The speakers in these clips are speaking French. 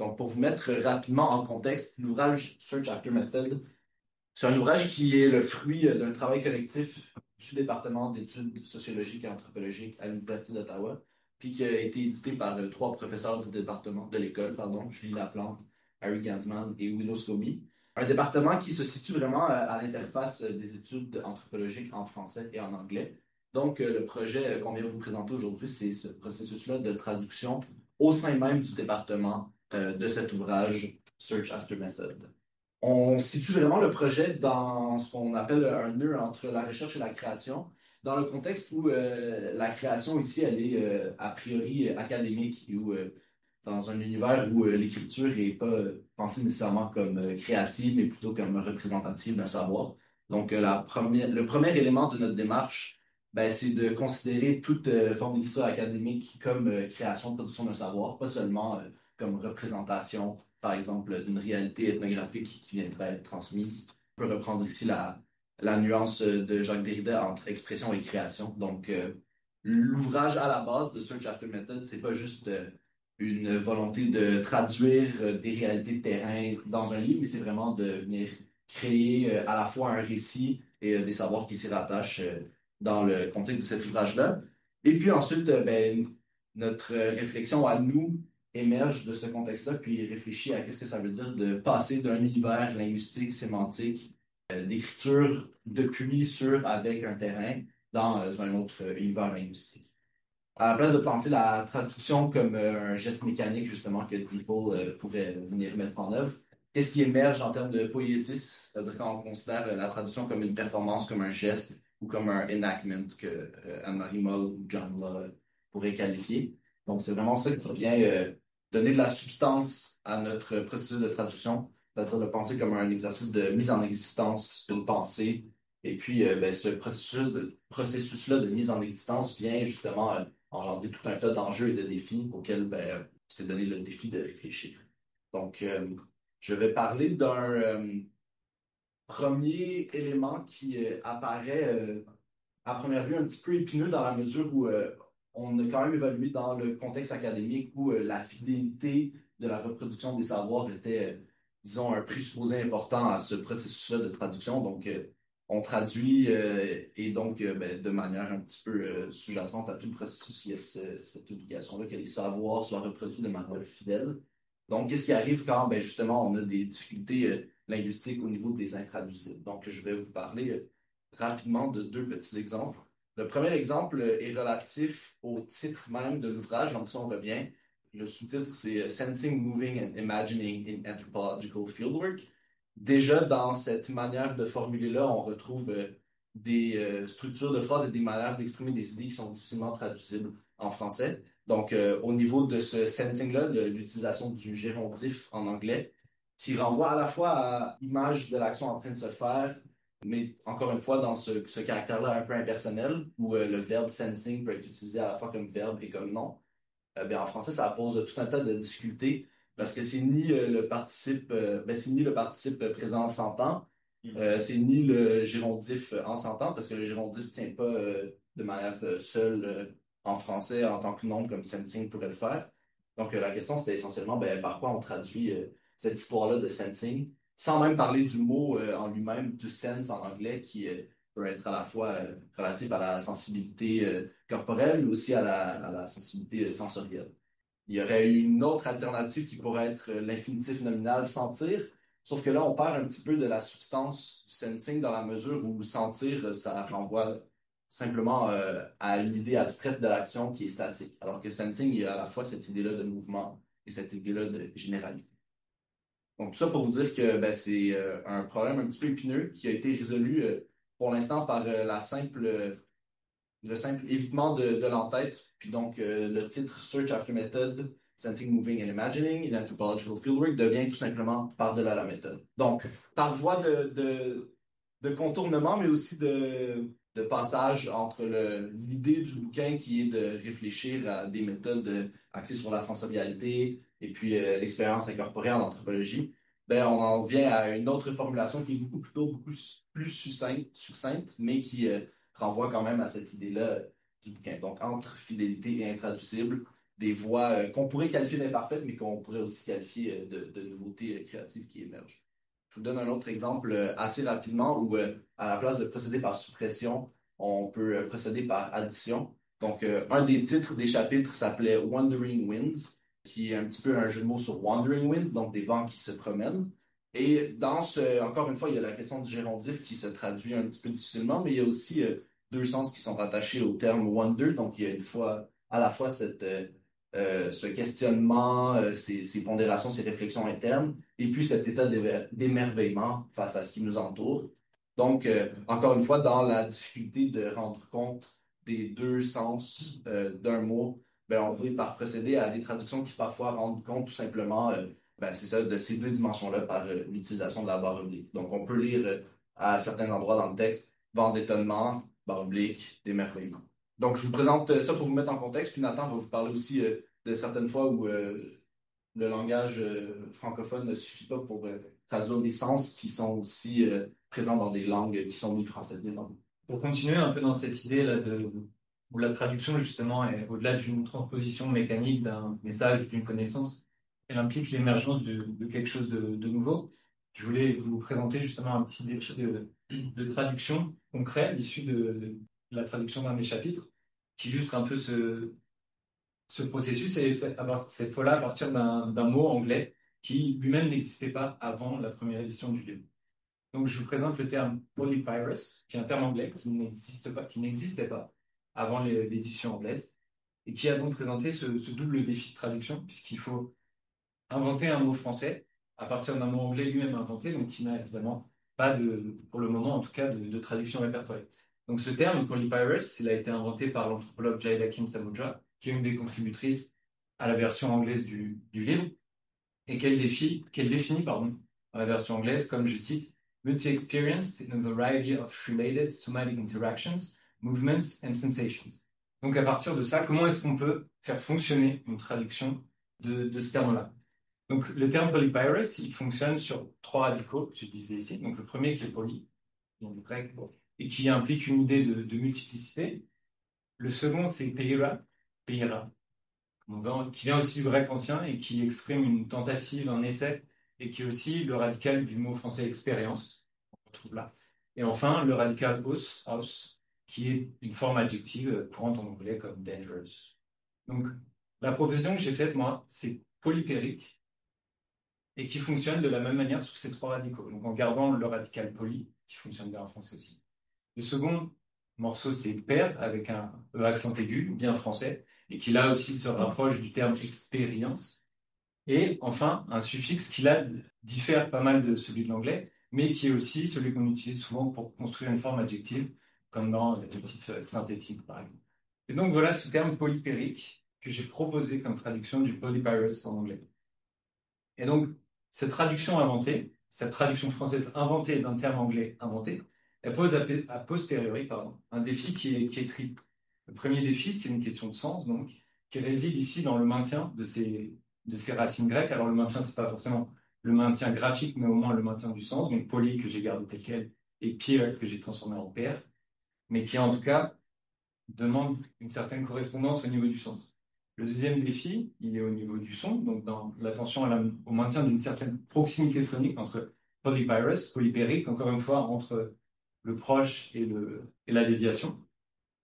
Donc, pour vous mettre rapidement en contexte, l'ouvrage Search After Method, c'est un ouvrage qui est le fruit d'un travail collectif du département d'études sociologiques et anthropologiques à l'Université d'Ottawa, puis qui a été édité par trois professeurs du département de l'école, pardon, Julie Laplante, Harry Gantman et Willow Scobie. Un département qui se situe vraiment à l'interface des études anthropologiques en français et en anglais. Donc, le projet qu'on vient vous présenter aujourd'hui, c'est ce processus-là de traduction au sein même du département de cet ouvrage Search After Method. On situe vraiment le projet dans ce qu'on appelle un nœud entre la recherche et la création, dans le contexte où la création ici, elle est a priori académique, et où dans un univers où l'écriture est pas pensée nécessairement comme créative, mais plutôt comme représentative d'un savoir. Donc, le premier élément de notre démarche, ben, c'est de considérer toute forme d'écriture académique comme création, production d'un savoir, pas seulement comme représentation, par exemple, d'une réalité ethnographique qui viendrait être transmise. On peut reprendre ici la nuance de Jacques Derrida entre expression et création. Donc, l'ouvrage à la base de Search After Method, c'est pas juste une volonté de traduire des réalités de terrain dans un livre, mais c'est vraiment de venir créer à la fois un récit et des savoirs qui s'y rattachent dans le contexte de cet ouvrage-là. Et puis ensuite, ben, notre réflexion à nous émerge de ce contexte-là, puis réfléchit à qu'est-ce que ça veut dire de passer d'un univers linguistique, sémantique, d'écriture depuis sur avec un terrain dans un autre univers linguistique. À la place de penser la traduction comme un geste mécanique, justement, que DeepL pourrait venir mettre en œuvre, qu'est-ce qui émerge en termes de poésis, c'est-à-dire quand on considère la traduction comme une performance, comme un geste ou comme un enactment que Anne-Marie Moll ou John Law pourraient qualifier. Donc, c'est vraiment ça qui vient donner de la substance à notre processus de traduction, c'est-à-dire de penser comme un exercice de mise en existence d'une pensée. Et puis, ben, ce processus-là de mise en existence vient justement engendrer tout un tas d'enjeux et de défis auxquels ben, c'est donné le défi de réfléchir. Donc, je vais parler d'un premier élément qui apparaît à première vue un petit peu épineux dans la mesure où on a quand même évalué dans le contexte académique où la fidélité de la reproduction des savoirs était, disons, un présupposé important à ce processus-là de traduction. Donc, on traduit et donc, ben, de manière un petit peu sous-jacente à tout le processus, il y a cette obligation-là que les savoirs soient reproduits de manière fidèle. Donc, qu'est-ce qui arrive quand, ben, justement, on a des difficultés linguistiques au niveau des intraduisibles? Donc, je vais vous parler rapidement de deux petits exemples. Le premier exemple est relatif au titre même de l'ouvrage, donc si on revient, le sous-titre c'est Sensing, Moving and Imagining in Anthropological Fieldwork. Déjà, dans cette manière de formuler-là, on retrouve des structures de phrases et des manières d'exprimer des idées qui sont difficilement traduisibles en français. Donc, au niveau de ce sensing-là, de l'utilisation du gérondif en anglais, qui renvoie à la fois à l'image de l'action en train de se faire, mais encore une fois, dans ce caractère-là un peu impersonnel, où le verbe sensing peut être utilisé à la fois comme verbe et comme nom, ben, en français, ça pose tout un tas de difficultés parce que c'est ni le participe, ben, c'est ni le participe présent s'entend, c'est ni le gérondif en s'entend parce que le gérondif tient pas de manière seule en français en tant que nom comme sensing pourrait le faire. Donc la question c'était essentiellement ben, par quoi on traduit cette histoire-là de sensing, sans même parler du mot en lui-même, du sense en anglais qui peut être à la fois relatif à la sensibilité corporelle, mais aussi à la sensibilité sensorielle. Il y aurait une autre alternative qui pourrait être l'infinitif nominal sentir, sauf que là, on perd un petit peu de la substance du sensing dans la mesure où sentir, ça renvoie simplement à une idée abstraite de l'action qui est statique, alors que sensing, il y a à la fois cette idée-là de mouvement et cette idée-là de généralité. Donc, tout ça pour vous dire que ben, c'est un problème un petit peu épineux qui a été résolu pour l'instant par le simple évitement de l'entête. Puis donc, le titre Search After Method, Sensing, Moving and Imagining in Anthropological Fieldwork devient tout simplement par-delà la méthode. Donc, par voie de contournement, mais aussi de passage entre l'idée du bouquin qui est de réfléchir à des méthodes axées sur la sensorialité et puis l'expérience incorporée en anthropologie, ben, on en vient à une autre formulation qui est beaucoup plus succincte mais qui renvoie quand même à cette idée-là du bouquin. Donc, entre fidélité et intraducible, des voix qu'on pourrait qualifier d'imparfaites, mais qu'on pourrait aussi qualifier de nouveautés créatives qui émergent. Je vous donne un autre exemple assez rapidement où, à la place de procéder par suppression, on peut procéder par addition. Donc, un des titres des chapitres s'appelait Wandering Winds, qui est un petit peu un jeu de mots sur Wandering Winds, donc des vents qui se promènent. Et encore une fois, il y a la question du gérondif qui se traduit un petit peu difficilement, mais il y a aussi deux sens qui sont rattachés au terme wonder. Donc, il y a à la fois ce questionnement, ces pondérations, ces réflexions internes, et puis cet état d'émerveillement face à ce qui nous entoure. Donc, encore une fois, dans la difficulté de rendre compte des deux sens d'un mot, ben, on va par procéder à des traductions qui parfois rendent compte tout simplement, ben, c'est ça, de ces deux dimensions-là par l'utilisation de la barre oblique. Donc, on peut lire à certains endroits dans le texte, vent d'étonnement, barre oblique, d'émerveillement. Donc, je vous présente ça pour vous mettre en contexte, puis Nathan va vous parler aussi de certaines fois où le langage francophone ne suffit pas pour traduire des sens qui sont aussi présents dans des langues qui sont ni françaises ni langues. Pour continuer un peu dans cette idée-là où la traduction, justement, est au-delà d'une transposition mécanique d'un message ou d'une connaissance, elle implique l'émergence de quelque chose de nouveau. Je voulais vous présenter justement un petit défi de traduction concret issu de la traduction d'un des chapitres qui illustre un peu ce processus et cette fois-là à partir d'un mot anglais qui lui-même n'existait pas avant la première édition du livre. Donc, je vous présente le terme polypyrus, qui est un terme anglais qui n'existait pas avant l'édition anglaise, et qui a donc présenté ce double défi de traduction, puisqu'il faut inventer un mot français à partir d'un mot anglais lui-même inventé, donc qui n'a évidemment pas pour le moment en tout cas, de traduction répertoriée. Donc, ce terme polypyrus, il a été inventé par l'anthropologue Jaida Kim Samudra, qui est une des contributrices à la version anglaise du livre, et qu'elle définit, pardon, dans la version anglaise comme, je cite, multi-experience in a variety of related somatic interactions, movements and sensations. Donc, à partir de ça, comment est-ce qu'on peut faire fonctionner une traduction de ce terme-là? Donc, le terme polypyrus, il fonctionne sur trois radicaux, que je disais ici. Donc, le premier qui est poly, donc le grec, et qui implique une idée de multiplicité. Le second, c'est peira, qui vient aussi du grec ancien et qui exprime une tentative, un essai, et qui est aussi le radical du mot français expérience, on retrouve là. Et enfin, le radical os, qui est une forme adjective courante en anglais comme dangerous. Donc, la proposition que j'ai faite, moi, c'est polypérique et qui fonctionne de la même manière sur ces trois radicaux. Donc, en gardant le radical poly, qui fonctionne bien en français aussi. Le second morceau, c'est père, avec un E accent aigu, bien français, et qui là aussi se rapproche du terme expérience. Et enfin, un suffixe qui là diffère pas mal de celui de l'anglais, mais qui est aussi celui qu'on utilise souvent pour construire une forme adjective, comme dans l'adjectif synthétique, par exemple. Et donc voilà ce terme polypérique que j'ai proposé comme traduction du polypyrus en anglais. Et donc, cette traduction inventée, cette traduction française inventée d'un terme anglais inventé, elle pose a posteriori, un défi qui est triple. Le premier défi, c'est une question de sens, donc, qui réside ici dans le maintien de ces racines grecques. Alors, le maintien, c'est pas forcément le maintien graphique, mais au moins le maintien du sens. Donc, poly, que j'ai gardé tel quel, et pyr, que j'ai transformé en père, mais qui, en tout cas, demande une certaine correspondance au niveau du sens. Le deuxième défi, il est au niveau du son, donc dans l'attention au maintien d'une certaine proximité phonique entre polypyrus, polypérique, encore une fois, entre le proche et la déviation.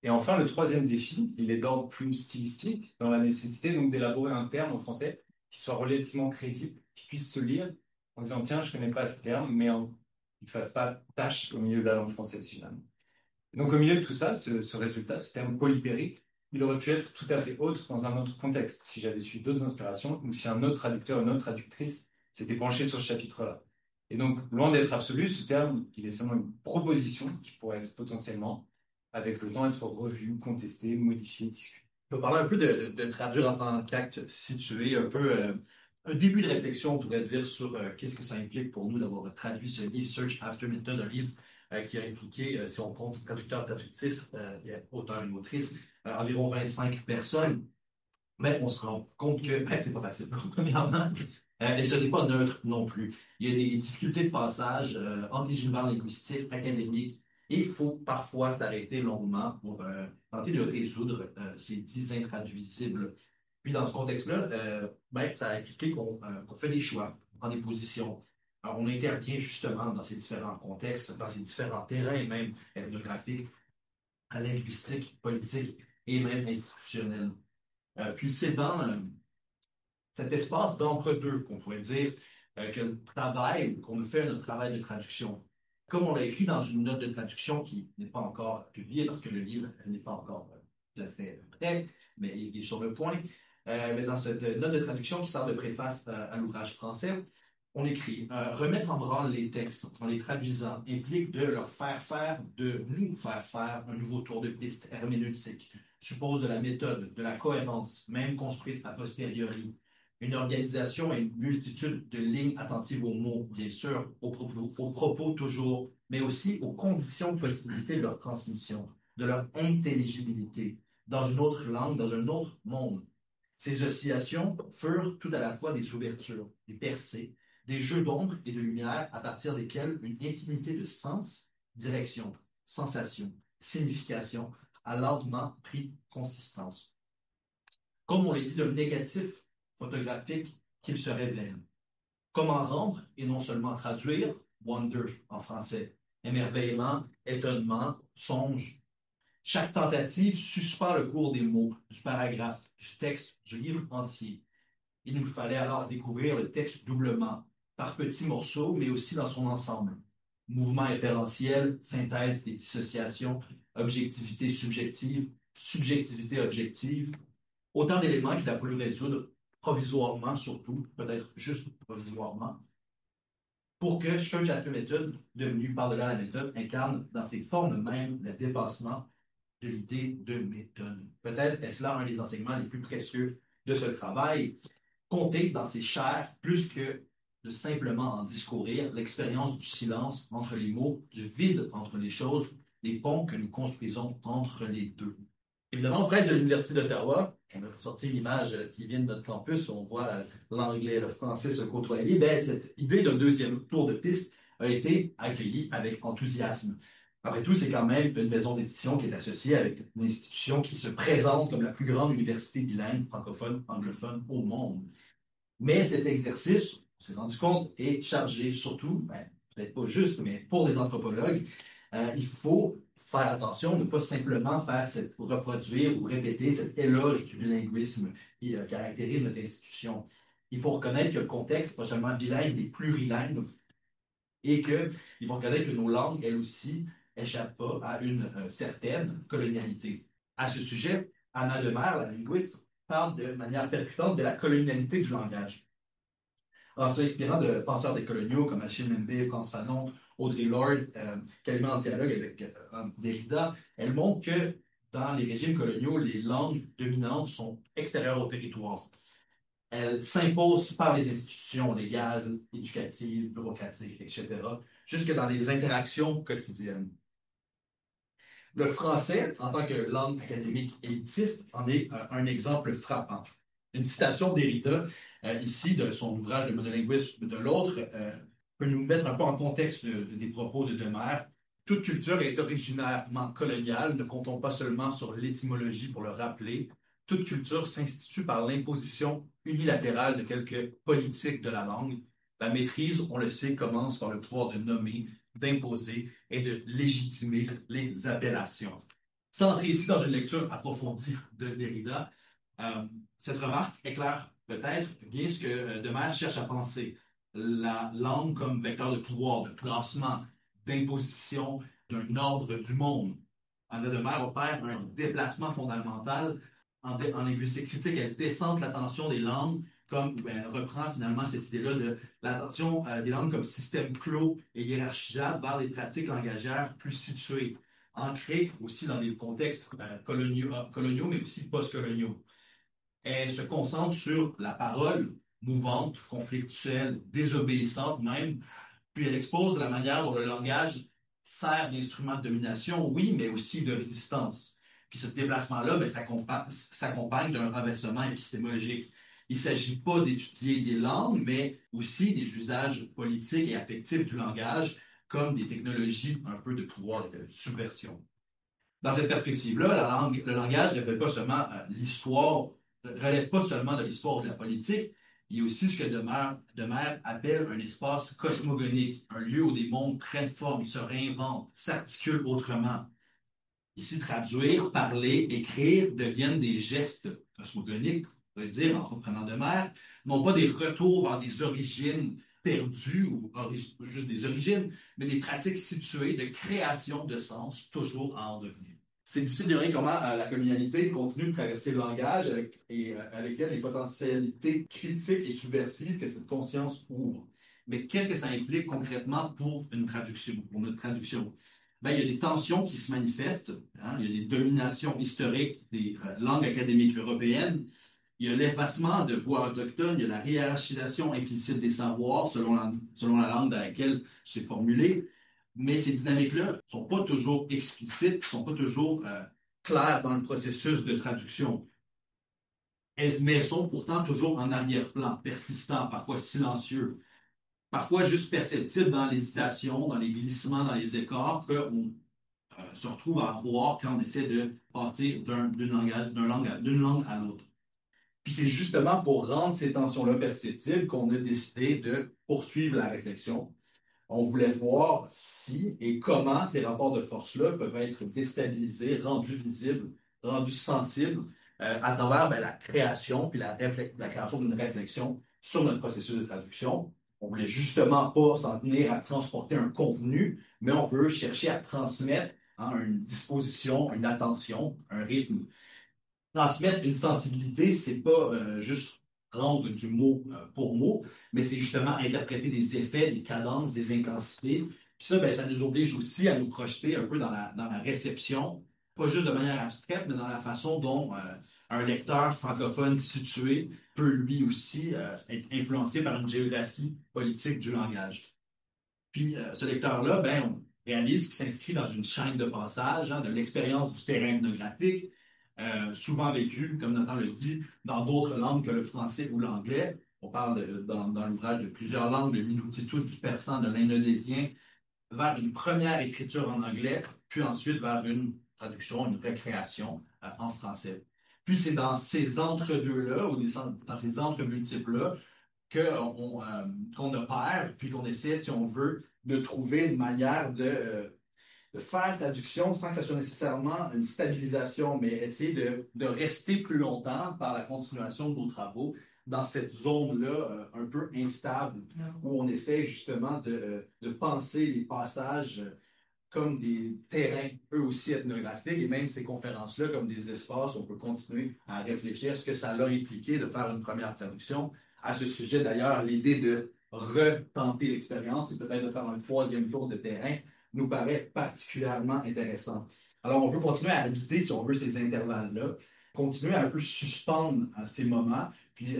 Et enfin, le troisième défi, il est d'ordre plus stylistique, dans la nécessité donc d'élaborer un terme en français qui soit relativement crédible, qui puisse se lire en se disant, tiens, je connais pas ce terme, mais qui ne fasse pas tâche au milieu de la langue française finalement. Donc, au milieu de tout ça, ce résultat, ce terme polypérique, il aurait pu être tout à fait autre dans un autre contexte, si j'avais suivi d'autres inspirations ou si un autre traducteur, une autre traductrice s'était penché sur ce chapitre-là. Et donc, loin d'être absolu, ce terme, il est seulement une proposition qui pourrait être potentiellement, avec le temps, être revue, contestée, modifiée, discutée. Je vais parler un peu de traduire en tant qu'acte situé, un peu un début de réflexion, on pourrait dire, sur qu'est-ce que ça implique pour nous d'avoir traduit ce livre, Search After Method, un livre qui a impliqué, si on compte traducteur, traductrice, auteur et autrice, environ 25 personnes. Mais on se rend compte que c'est pas facile, premièrement. Et ce n'est pas neutre non plus. Il y a des difficultés de passage entre les univers linguistiques, académiques, et il faut parfois s'arrêter longuement pour tenter de résoudre ces 10 intraduisibles. Puis dans ce contexte-là, ça a impliqué qu'on fait des choix, on prend des positions. Alors, on intervient justement dans ces différents contextes, dans ces différents terrains même ethnographiques, linguistiques, politiques et même institutionnels. Puis c'est dans cet espace d'entre-deux qu'on pourrait dire que le travail qu'on nous fait, notre travail de traduction, comme on l'a écrit dans une note de traduction qui n'est pas encore publiée parce que le livre n'est pas encore tout à fait prêt, mais il est sur le point. Mais dans cette note de traduction qui sert de préface à l'ouvrage français, on écrit remettre en branle les textes en les traduisant implique de nous faire faire un nouveau tour de piste herméneutique, suppose de la méthode, de la cohérence, même construite a posteriori, une organisation et une multitude de lignes attentives aux mots, bien sûr, aux propos toujours, mais aussi aux conditions de possibilité de leur transmission, de leur intelligibilité, dans une autre langue, dans un autre monde. Ces oscillations furent tout à la fois des ouvertures, des percées, des jeux d'ombre et de lumière à partir desquels une infinité de sens, direction, sensation, signification a lentement pris consistance. Comme on l'a dit, d'un négatif photographique qu'il se révèle. Comment rendre et non seulement traduire, wonder en français, émerveillement, étonnement, songe. Chaque tentative suspend le cours des mots, du paragraphe, du texte, du livre entier. Il nous fallait alors découvrir le texte doublement, par petits morceaux, mais aussi dans son ensemble. Mouvement inférentiel, synthèse et dissociation, objectivité subjective, subjectivité objective, autant d'éléments qu'il a fallu résoudre provisoirement, surtout, peut-être juste provisoirement, pour que Church After Method, devenu par-delà la méthode, incarne dans ses formes mêmes le dépassement de l'idée de méthode. Peut-être est-ce là un des enseignements les plus précieux de ce travail, compter dans ses chairs plus que de simplement en discourir, l'expérience du silence entre les mots, du vide entre les choses, des ponts que nous construisons entre les deux. Évidemment, près de l'Université d'Ottawa, on a sorti l'image qui vient de notre campus, où on voit l'anglais et le français se côtoyer. Ben, cette idée d'un deuxième tour de piste a été accueillie avec enthousiasme. Après tout, c'est quand même une maison d'édition qui est associée avec une institution qui se présente comme la plus grande université bilingue, francophone, anglophone au monde. Mais cet exercice, on s'est rendu compte, est chargé surtout, peut-être pas juste, mais pour les anthropologues, il faut faire attention de ne pas simplement reproduire ou répéter cet éloge du bilinguisme qui caractérise notre institution. Il faut reconnaître que le contexte n'est pas seulement bilingue, mais plurilingue, et qu'il faut reconnaître que nos langues, elles aussi, échappent pas à une certaine colonialité. À ce sujet, Anna Lemare, la linguiste, parle de manière percutante de la colonialité du langage. En s'inspirant de penseurs décoloniaux comme Achille Mbembe, Frantz Fanon, Audre Lorde, qu'elle met en dialogue avec Derrida, elle montre que dans les régimes coloniaux, les langues dominantes sont extérieures au territoire. Elles s'imposent par les institutions légales, éducatives, bureaucratiques, etc., jusque dans les interactions quotidiennes. Le français, en tant que langue académique élitiste, en est un exemple frappant. Une citation d'Derrida, ici, de son ouvrage de monolinguisme de l'autre, peut nous mettre un peu en contexte des propos de Demers. Toute culture est originairement coloniale, ne comptons pas seulement sur l'étymologie pour le rappeler. Toute culture s'institue par l'imposition unilatérale de quelques politiques de la langue. La maîtrise, on le sait, commence par le pouvoir de nommer, d'imposer et de légitimer les appellations. Sans entrer ici dans une lecture approfondie de Derrida, cette remarque éclaire peut-être bien ce que Demers cherche à penser. La langue comme vecteur de pouvoir, de classement, d'imposition d'un ordre du monde. Anna Demers opère un déplacement fondamental en linguistique critique. Elle décentre l'attention des langues comme elle reprend finalement cette idée-là de l'attention des langues comme système clos et hiérarchisable vers des pratiques langagières plus situées, ancrées aussi dans des contextes coloniaux, mais aussi post-coloniaux. Elle se concentre sur la parole mouvante, conflictuelle, désobéissante même, puis elle expose la manière dont le langage sert d'instrument de domination, oui, mais aussi de résistance. Puis ce déplacement-là, s'accompagne d'un renversement épistémologique. Il ne s'agit pas d'étudier des langues, mais aussi des usages politiques et affectifs du langage comme des technologies un peu de pouvoir et de subversion. Dans cette perspective-là, le langage ne révèle pas seulement l'histoire relève pas seulement de l'histoire ou de la politique, il y a aussi ce que Demer appelle un espace cosmogonique, un lieu où des mondes prennent forme, se réinventent, s'articulent autrement. Ici, traduire, parler, écrire deviennent des gestes cosmogoniques, on pourrait dire, entreprenant de mer, non pas des retours vers des origines perdues ou juste des origines, mais des pratiques situées de création de sens, toujours en devenir. C'est difficile de dire comment la communalité continue de traverser le langage avec elle les potentialités critiques et subversives que cette conscience ouvre. Mais qu'est-ce que ça implique concrètement pour une traduction, pour notre traduction? Ben, il y a des tensions qui se manifestent, hein, il y a des dominations historiques des langues académiques européennes, il y a l'effacement de voix autochtones, il y a la hiérarchisation implicite des savoirs selon la langue dans laquelle c'est formulé. Mais ces dynamiques-là sont pas toujours explicites, sont pas toujours claires dans le processus de traduction. Mais elles sont pourtant toujours en arrière-plan, persistants, parfois silencieux, parfois juste perceptibles dans l'hésitation, dans les glissements, dans les écarts qu'on se retrouve à voir quand on essaie de passer d'une langue à l'autre. Puis c'est justement pour rendre ces tensions-là perceptibles qu'on a décidé de poursuivre la réflexion. On voulait voir si et comment ces rapports de force-là peuvent être déstabilisés, rendus visibles, rendus sensibles à travers la création puis la création d'une réflexion sur notre processus de traduction. On voulait justement pas s'en tenir à transporter un contenu, mais on veut chercher à transmettre une disposition, une attention, un rythme. Transmettre une sensibilité, c'est pas juste rendre du mot pour mot, mais c'est justement interpréter des effets, des cadences, des intensités. Puis ça, ça nous oblige aussi à nous projeter un peu dans la réception, pas juste de manière abstraite, mais dans la façon dont un lecteur francophone situé peut lui aussi être influencé par une géographie politique du langage. Puis ce lecteur-là, on réalise qu'il s'inscrit dans une chaîne de passage de l'expérience du terrain ethnographique, souvent vécu, comme Nathan le dit, dans d'autres langues que le français ou l'anglais. On parle dans l'ouvrage de plusieurs langues, le Minutitu, du persan, de l'indonésien, vers une première écriture en anglais, puis ensuite vers une traduction, une recréation en français. Puis c'est dans ces entre-deux-là, ou dans ces entre-multiples-là, qu'on opère, puis qu'on essaie, si on veut, de trouver une manière de faire traduction sans que ça soit nécessairement une stabilisation, mais essayer de rester plus longtemps par la continuation de nos travaux dans cette zone-là un peu instable, où on essaie justement de penser les passages comme des terrains, eux aussi ethnographiques, et même ces conférences-là comme des espaces où on peut continuer à réfléchir à ce que ça l'a impliqué de faire une première traduction. À ce sujet, d'ailleurs, l'idée de retenter l'expérience et peut-être de faire un troisième tour de terrain nous paraît particulièrement intéressant. Alors, on veut continuer à habiter, si on veut, ces intervalles-là, continuer à un peu suspendre à ces moments, puis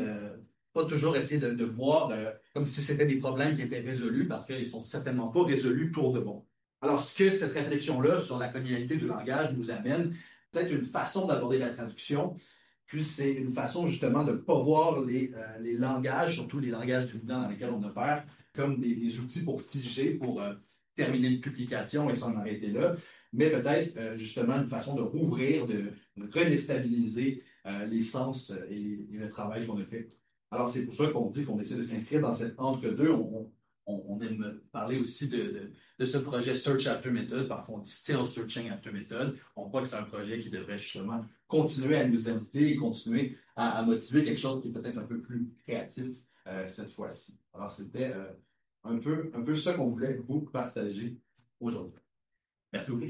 pas toujours essayer de voir comme si c'était des problèmes qui étaient résolus, parce qu'ils sont certainement pas résolus pour de bon. Alors, ce que cette réflexion-là sur la communalité du langage nous amène, peut-être une façon d'aborder la traduction, puis c'est une façon justement de ne pas voir les langages, surtout les langages dominants dans lesquels on opère, comme des outils pour figer, pour terminer une publication et s'en arrêter là, mais peut-être justement une façon de rouvrir, de redéstabiliser les sens et le travail qu'on a fait. Alors c'est pour ça qu'on dit qu'on essaie de s'inscrire dans cet entre-deux. On aime parler aussi de ce projet Search After Method, parfois on dit Still Searching After Method. On croit que c'est un projet qui devrait justement continuer à nous inviter et continuer à motiver quelque chose qui est peut-être un peu plus créatif cette fois-ci. Alors c'était un peu ça qu'on voulait vous partager aujourd'hui. Merci beaucoup.